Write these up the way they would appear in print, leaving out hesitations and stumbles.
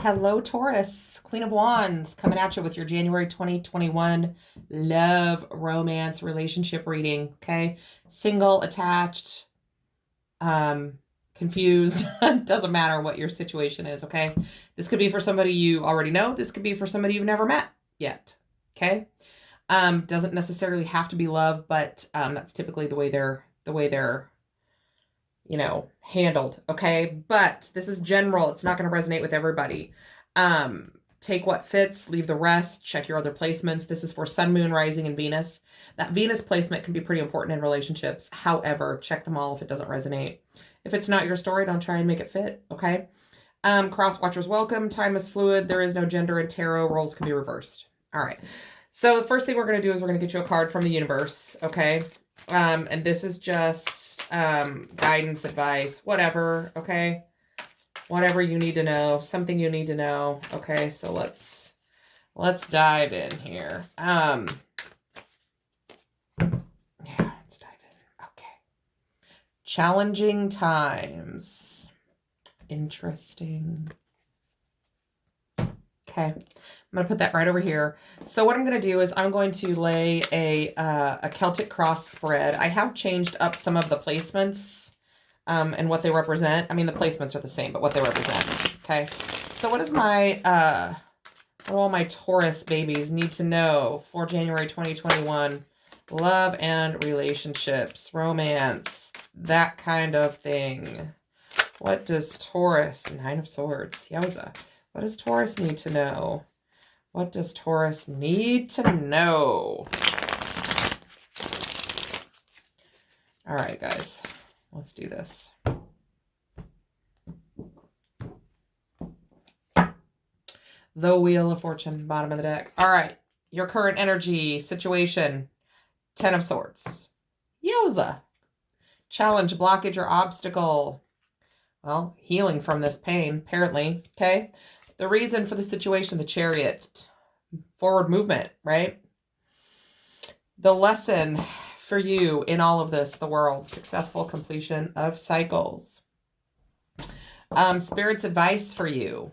Hello, Taurus, Queen of Wands, coming at you with your January 2021 love, romance, relationship reading. Okay. Single, attached, confused. Doesn't matter what your situation is. Okay. This could be for somebody you already know. This could be for somebody you've never met yet. Okay. Doesn't necessarily have to be love, but that's typically the way they're handled. Okay. But this is general. It's not going to resonate with everybody. Take what fits, leave the rest, check your other placements. This is for Sun, Moon, Rising, and Venus. That Venus placement can be pretty important in relationships. However, check them all if it doesn't resonate. If it's not your story, don't try and make it fit. Okay. Cross watchers welcome. Time is fluid. There is no gender in tarot. Roles can be reversed. All right. So the first thing we're going to do is we're going to get you a card from the universe. Okay. And this is just guidance, advice, whatever. Okay. Whatever you need to know, something you need to know. Okay, so let's dive in here. Yeah, let's dive in. Okay. Challenging times. Interesting. Okay. I'm going to put that right over here. So what I'm going to do is I'm going to lay a Celtic cross spread. I have changed up some of the placements and what they represent. I mean, the placements are the same, but what they represent. Okay. So what do all my Taurus babies need to know for January 2021? Love and relationships, romance, that kind of thing. What does Taurus, Nine of Swords, yowza. What does Taurus need to know? What does Taurus need to know? All right, guys. Let's do this. The Wheel of Fortune, bottom of the deck. All right. Your current energy, situation, Ten of Swords. Yowza. Challenge, blockage, or obstacle. Well, healing from this pain, apparently. Okay. The reason for the situation, the Chariot. Forward movement, right? The lesson for you in all of this, the world, successful completion of cycles. Spirit's advice for you,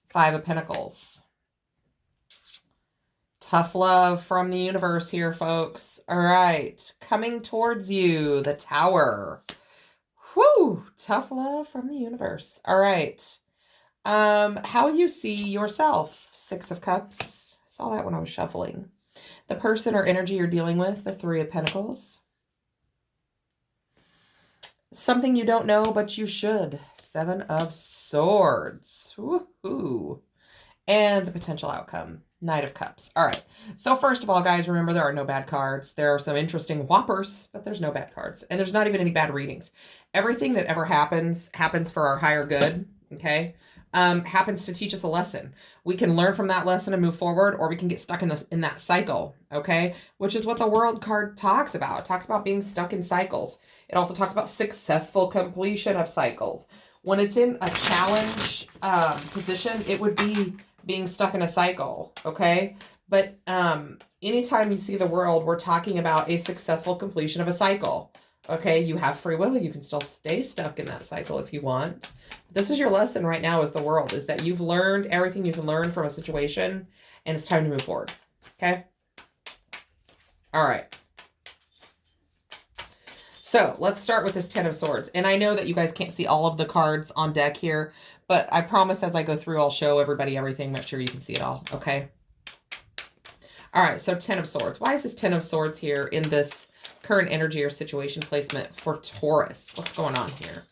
Five of Pentacles. Tough love from the universe here, folks. All right, coming towards you, the Tower. Whew, tough love from the universe. All right, how you see yourself, Six of Cups. Saw that when I was shuffling. The person or energy you're dealing with, the Three of Pentacles. Something you don't know, but you should. Seven of Swords. Woohoo. And the potential outcome, Knight of Cups. All right. So first of all, guys, remember there are no bad cards. There are some interesting whoppers, but there's no bad cards. And there's not even any bad readings. Everything that ever happens for our higher good, okay? Happens to teach us a lesson. We can learn from that lesson and move forward, or we can get stuck in that cycle, okay? Which is what the World card talks about. It talks about being stuck in cycles. It also talks about successful completion of cycles. When it's in a challenge position, it would be being stuck in a cycle, okay? But anytime you see the World, we're talking about a successful completion of a cycle. Okay, you have free will. You can still stay stuck in that cycle if you want. This is your lesson right now as the World, is that you've learned everything you can learn from a situation, and it's time to move forward. Okay? All right. So let's start with this Ten of Swords. And I know that you guys can't see all of the cards on deck here, but I promise as I go through, I'll show everybody everything. Make sure you can see it all. Okay? All right, so Ten of Swords. Why is this Ten of Swords here in this current energy or situation placement for Taurus? What's going on here?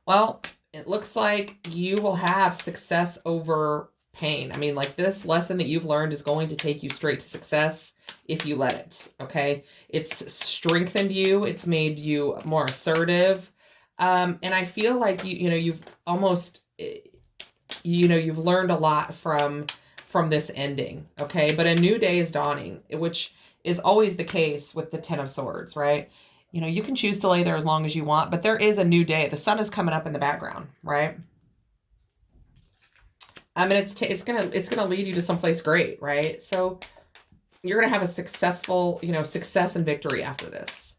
Well, it looks like you will have success over pain. I mean, like, this lesson that you've learned is going to take you straight to success if you let it, okay? It's strengthened you. It's made you more assertive. And I feel like you've almost, you've learned a lot from this ending, okay? But a new day is dawning, which is always the case with the Ten of Swords, right? You can choose to lay there as long as you want, but there is a new day. The sun is coming up in the background, right? And it's gonna lead you to someplace great, right? So you're gonna have a successful, success and victory after this.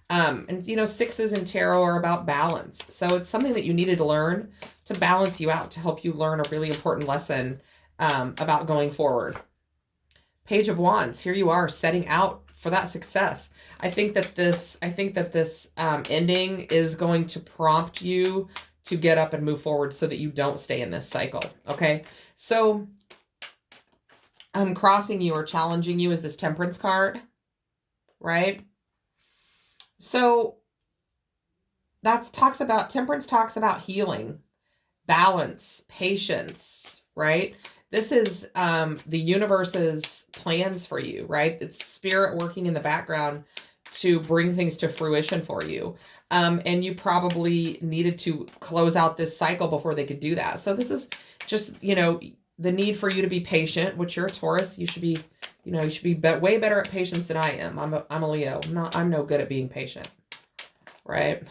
And, you know, sixes in tarot are about balance. So it's something that you needed to learn to balance you out, to help you learn a really important lesson about going forward. Page of Wands, here you are setting out for that success. I think that this ending is going to prompt you to get up and move forward so that you don't stay in this cycle. Okay. So crossing you or challenging you is this Temperance card, right? So Temperance talks about healing, balance, patience, right? This is the universe's plans for you, right? It's spirit working in the background to bring things to fruition for you. And you probably needed to close out this cycle before they could do that. So this is just, you know, the need for you to be patient, which you're a Taurus. You should be, you know, you should be way better at patience than I am. I'm a Leo. I'm no good at being patient, right?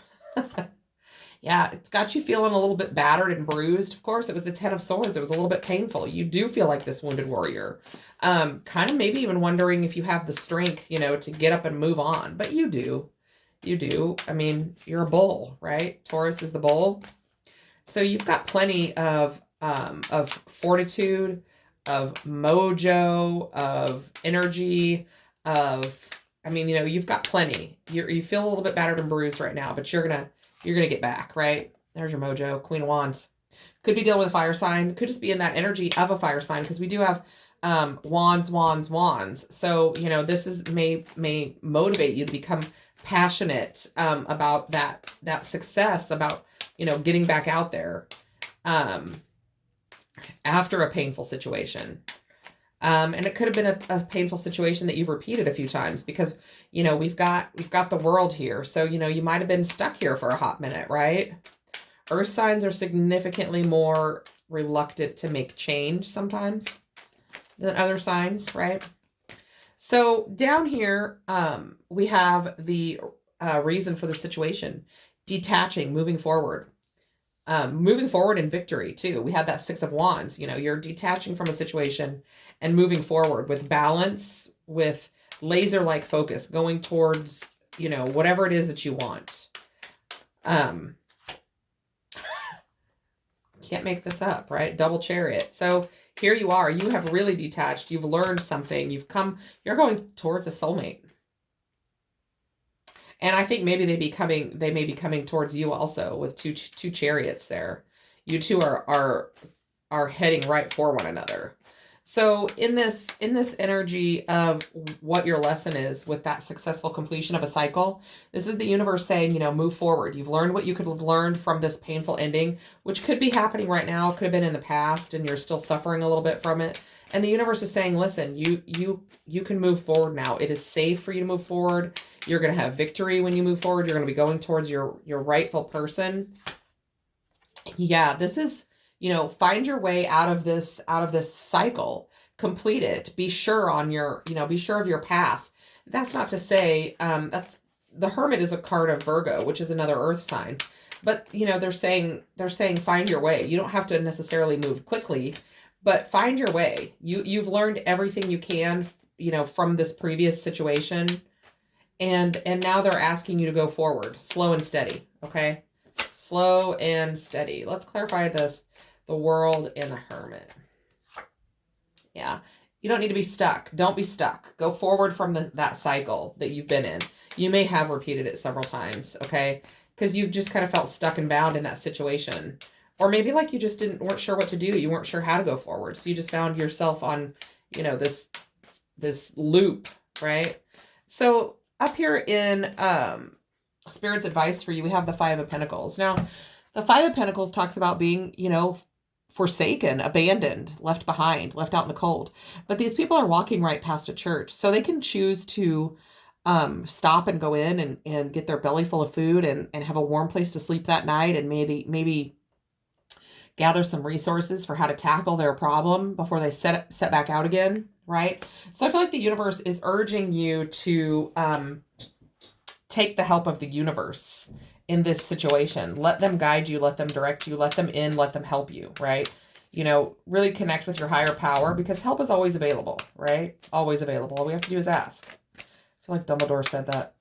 Yeah, it's got you feeling a little bit battered and bruised. Of course, it was the Ten of Swords. It was a little bit painful. You do feel like this wounded warrior. Kind of maybe even wondering if you have the strength, you know, to get up and move on. But you do. You do. I mean, you're a bull, right? Taurus is the bull. So you've got plenty of fortitude, of mojo, of energy, I mean, you know, you've got plenty. You feel a little bit battered and bruised right now, but you're gonna get back, right? There's your mojo. Queen of Wands. Could be dealing with a fire sign. Could just be in that energy of a fire sign, because we do have wands, wands, wands. So, you know, this is may motivate you to become passionate about that success, about, you know, getting back out there after a painful situation. And it could have been a painful situation that you've repeated a few times, because, you know, we've got the world here. So, you know, you might have been stuck here for a hot minute, right? Earth signs are significantly more reluctant to make change sometimes than other signs, right? So down here, we have the reason for the situation: detaching, moving forward. Moving forward in victory too. We had that Six of Wands. You know, you're detaching from a situation and moving forward with balance, with laser-like focus, going towards, you know, whatever it is that you want. Can't make this up, right? Double Chariot. So here you are. You have really detached. You've learned something. You're going towards a soulmate. And I think maybe they may be coming towards you also with two chariots there. You two are heading right for one another. So in this energy of what your lesson is with that successful completion of a cycle, this is the universe saying, you know, move forward. You've learned what you could have learned from this painful ending, which could be happening right now, could have been in the past, and you're still suffering a little bit from it. And the universe is saying, listen, you can move forward now. It is safe for you to move forward. You're going to have victory when you move forward. You're going to be going towards your rightful person. Yeah, this is, you know, find your way out of this cycle, complete it, be sure on your, you know, be sure of your path. That's not to say, that's, the Hermit is a card of Virgo, which is another earth sign, but, you know, they're saying find your way. You don't have to necessarily move quickly, but find your way. You've learned everything you can, you know, from this previous situation, and now they're asking you to go forward, slow and steady. Okay. Slow and steady. Let's clarify this. The World and the Hermit. Yeah. You don't need to be stuck. Don't be stuck. Go forward from that cycle that you've been in. You may have repeated it several times, okay? Because you just kind of felt stuck and bound in that situation. Or maybe like you just weren't sure what to do. You weren't sure how to go forward. So you just found yourself on, you know, this loop, right? So up here in Spirit's advice for you, we have the Five of Pentacles. Now, the Five of Pentacles talks about being, you know, forsaken, abandoned, left behind, left out in the cold. But these people are walking right past a church. So they can choose to stop and go in and get their belly full of food and have a warm place to sleep that night, and maybe gather some resources for how to tackle their problem before they set back out again, right? So I feel like the universe is urging you to take the help of the universe in this situation. Let them guide you, let them direct you, let them in, let them help you, right? You know, really connect with your higher power, because help is always available, right? Always available. All we have to do is ask. I feel like Dumbledore said that.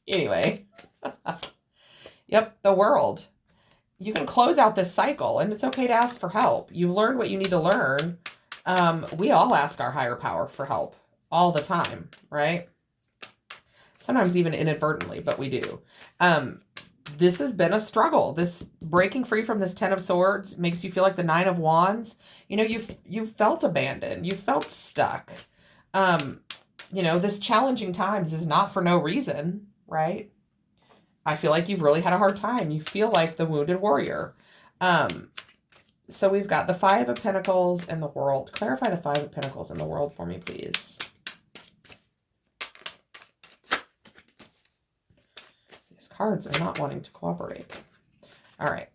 Anyway. Yep, the World. You can close out this cycle, and it's okay to ask for help. You've learned what you need to learn. We all ask our higher power for help all the time, right? Sometimes even inadvertently, but we do. This has been a struggle. This breaking free from this Ten of Swords makes you feel like the Nine of Wands. You know, you've felt abandoned. You've felt stuck. You know, this challenging times is not for no reason, right? I feel like you've really had a hard time. You feel like the wounded warrior. So we've got the Five of Pentacles and the World. Clarify the Five of Pentacles and the World for me, please. These cards are not wanting to cooperate. All right.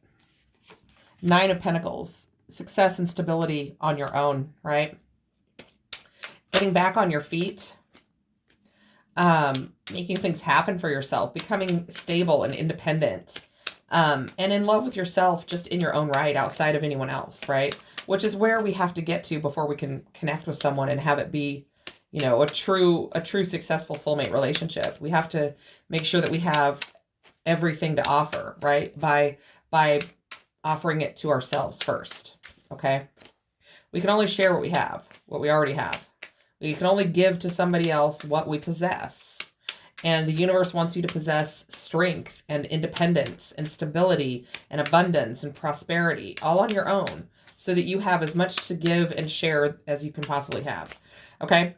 Nine of Pentacles. Success and stability on your own, right? Getting back on your feet. Making things happen for yourself, becoming stable and independent, and in love with yourself just in your own right, outside of anyone else, right? Which is where we have to get to before we can connect with someone and have it be, you know, a true successful soulmate relationship. We have to make sure that we have everything to offer, right? By offering it to ourselves first, okay? We can only share what we have, what we already have. We can only give to somebody else what we possess. And the universe wants you to possess strength and independence and stability and abundance and prosperity all on your own so that you have as much to give and share as you can possibly have. Okay?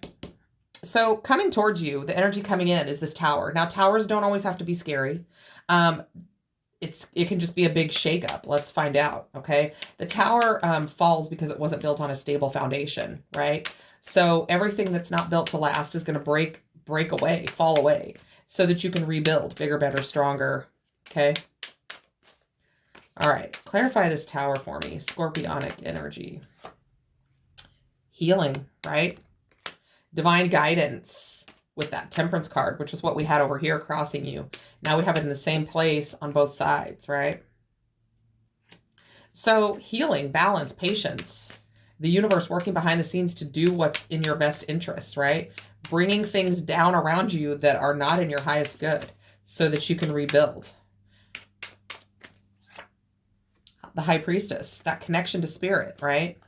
So coming towards you, the energy coming in is this Tower. Now, towers don't always have to be scary. It can just be a big shakeup. Let's find out, okay? The Tower falls because it wasn't built on a stable foundation, right? So everything that's not built to last is going to break away, fall away, so that you can rebuild bigger, better, stronger, okay? All right, clarify this Tower for me. Scorpionic energy. Healing, right? Divine guidance with that Temperance card, which is what we had over here crossing you. Now we have it in the same place on both sides, right? So healing, balance, patience. The universe working behind the scenes to do what's in your best interest, right? Bringing things down around you that are not in your highest good so that you can rebuild. The High Priestess, that connection to spirit, right?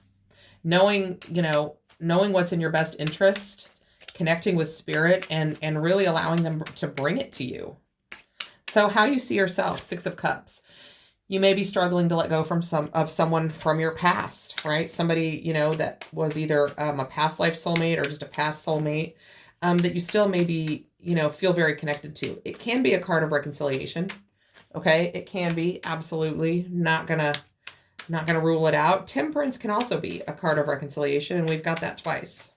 Knowing what's in your best interest, connecting with spirit and really allowing them to bring it to you. So how you see yourself, Six of Cups. You may be struggling to let go from someone from your past, right? Somebody, you know, that was either a past life soulmate or just a past soulmate that you still maybe, you know, feel very connected to. It can be a card of reconciliation, okay? It can be, absolutely. Not gonna rule it out. Temperance can also be a card of reconciliation, and we've got that twice.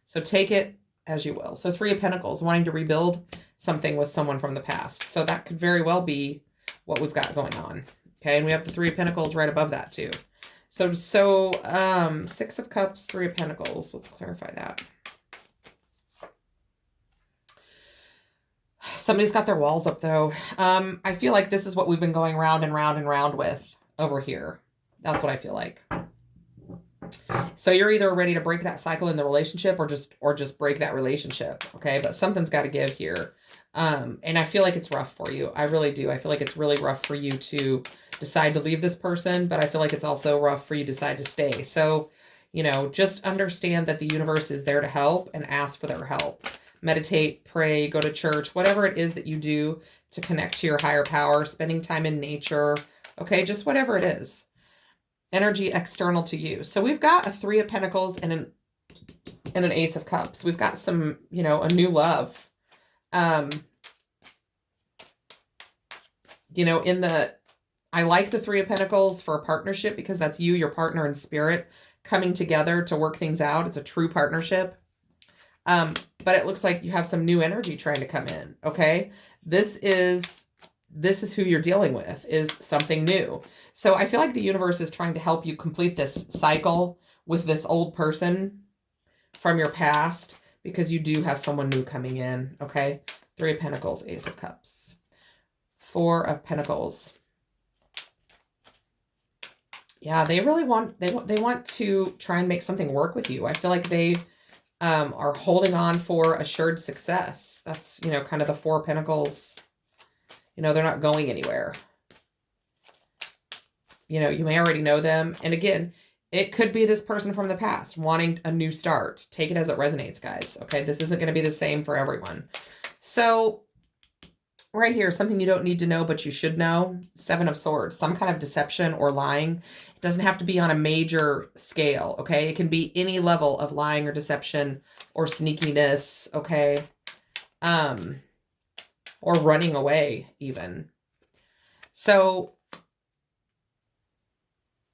So take it as you will. So Three of Pentacles, wanting to rebuild something with someone from the past. So that could very well be what we've got going on. Okay, and we have the Three of Pentacles right above that too. So Six of Cups, Three of Pentacles. Let's clarify that. Somebody's got their walls up though. I feel like this is what we've been going round and round and round with over here. That's what I feel like. So you're either ready to break that cycle in the relationship or just break that relationship. Okay, but something's got to give here. And I feel like it's rough for you. I really do. I feel like it's really rough for you to decide to leave this person, but I feel like it's also rough for you to decide to stay. So, you know, just understand that the universe is there to help and ask for their help. Meditate, pray, go to church, whatever it is that you do to connect to your higher power, spending time in nature. Okay, just whatever it is. Energy external to you. So we've got a Three of Pentacles and an Ace of Cups. We've got some, you know, a new love. You know, I like the Three of Pentacles for a partnership because that's you, your partner in spirit coming together to work things out. It's a true partnership. But it looks like you have some new energy trying to come in. Okay. This is who you're dealing with, is something new. So I feel like the universe is trying to help you complete this cycle with this old person from your past because you do have someone new coming in. Okay. Three of Pentacles, Ace of Cups, Four of Pentacles. Yeah, they really want, they want to try and make something work with you. I feel like they are holding on for assured success. That's, you know, kind of the Four of Pentacles. You know, they're not going anywhere. You know, you may already know them. And again, it could be this person from the past wanting a new start. Take it as it resonates, guys. Okay, this isn't going to be the same for everyone. So right here, something you don't need to know, but you should know. Seven of Swords, some kind of deception or lying. It doesn't have to be on a major scale, okay? It can be any level of lying or deception or sneakiness, okay? Or running away even. So,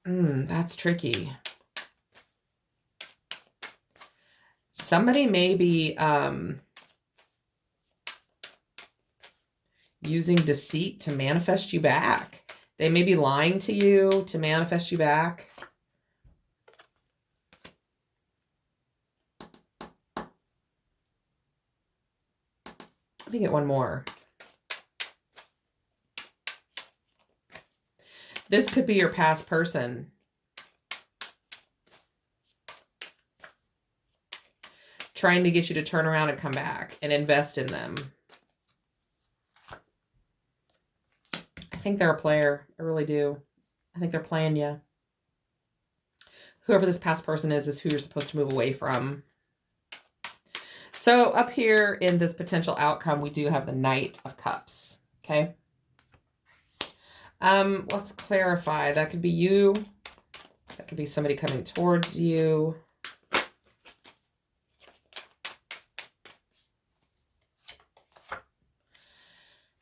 that's tricky. Somebody may be, using deceit to manifest you back. They may be lying to you to manifest you back. Let me get one more. This could be your past person. Trying to get you to turn around and come back and invest in them. I think they're a player. I really do. I think they're playing you. Whoever this past person is who you're supposed to move away from. So up here in this potential outcome, we do have the Knight of Cups. Okay. Let's clarify. That could be you. That could be somebody coming towards you.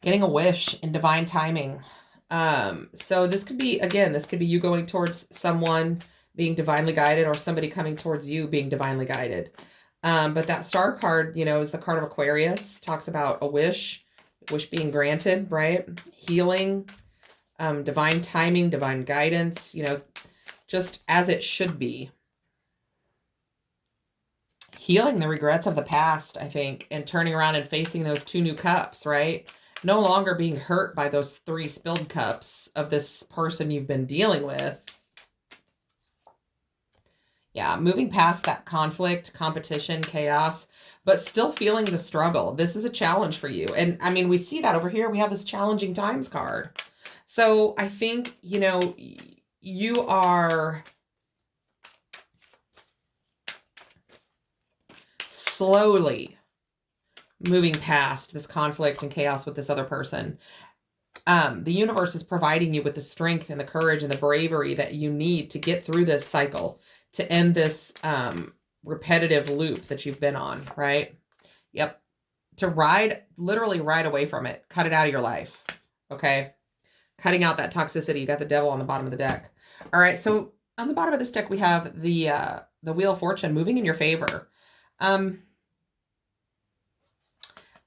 Getting a wish in divine timing. So this could be, again, this could be you going towards someone being divinely guided, or somebody coming towards you being divinely guided. But that Star card, you know, is the card of Aquarius. Talks about a wish being granted, right? Healing, divine timing, divine guidance, you know, just as it should be. Healing the regrets of the past, I think, and turning around and facing those two new cups, right? No longer being hurt by those 3 spilled cups of this person you've been dealing with. Yeah, moving past that conflict, competition, chaos, but still feeling the struggle. This is a challenge for you. And I mean, we see that over here. We have this challenging times card. So I think, you know, you are slowly moving past this conflict and chaos with this other person. The universe is providing you with the strength and the courage and the bravery that you need to get through this cycle, to end this repetitive loop that you've been on, right? Yep. To literally ride away from it. Cut it out of your life, okay? Cutting out that toxicity. You got the Devil on the bottom of the deck. All right, so on the bottom of this deck, we have the Wheel of Fortune moving in your favor.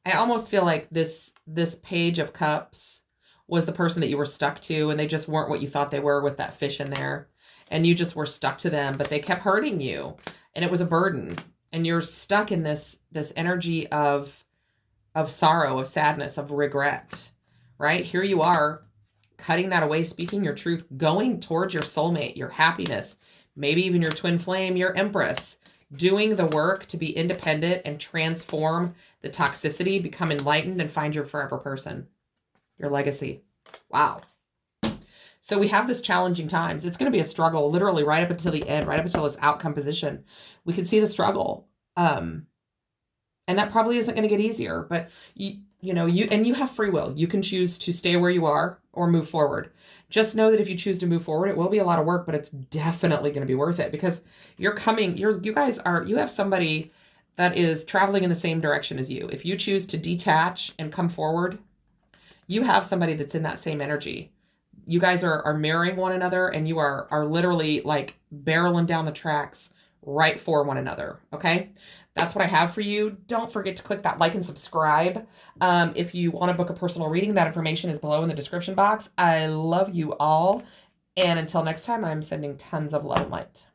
I almost feel like this Page of Cups was the person that you were stuck to, and they just weren't what you thought they were with that fish in there. And you just were stuck to them, but they kept hurting you, and it was a burden. And you're stuck in this energy of sorrow, of sadness, of regret, right? Here you are, cutting that away, speaking your truth, going towards your soulmate, your happiness, maybe even your twin flame, your empress, doing the work to be independent and transform the toxicity, become enlightened, and find your forever person, your legacy. Wow. So we have this challenging times. It's going to be a struggle, literally right up until the end, right up until this outcome position. We can see the struggle. And that probably isn't going to get easier, but you have free will. You can choose to stay where you are or move forward. Just know that if you choose to move forward, it will be a lot of work, but it's definitely going to be worth it, because you have somebody that is traveling in the same direction as you. If you choose to detach and come forward, you have somebody that's in that same energy. You guys are mirroring one another, and you are literally like barreling down the tracks right for one another. Okay. That's what I have for you. Don't forget to click that like and subscribe. If you want to book a personal reading, that information is below in the description box. I love you all. And until next time, I'm sending tons of love and light.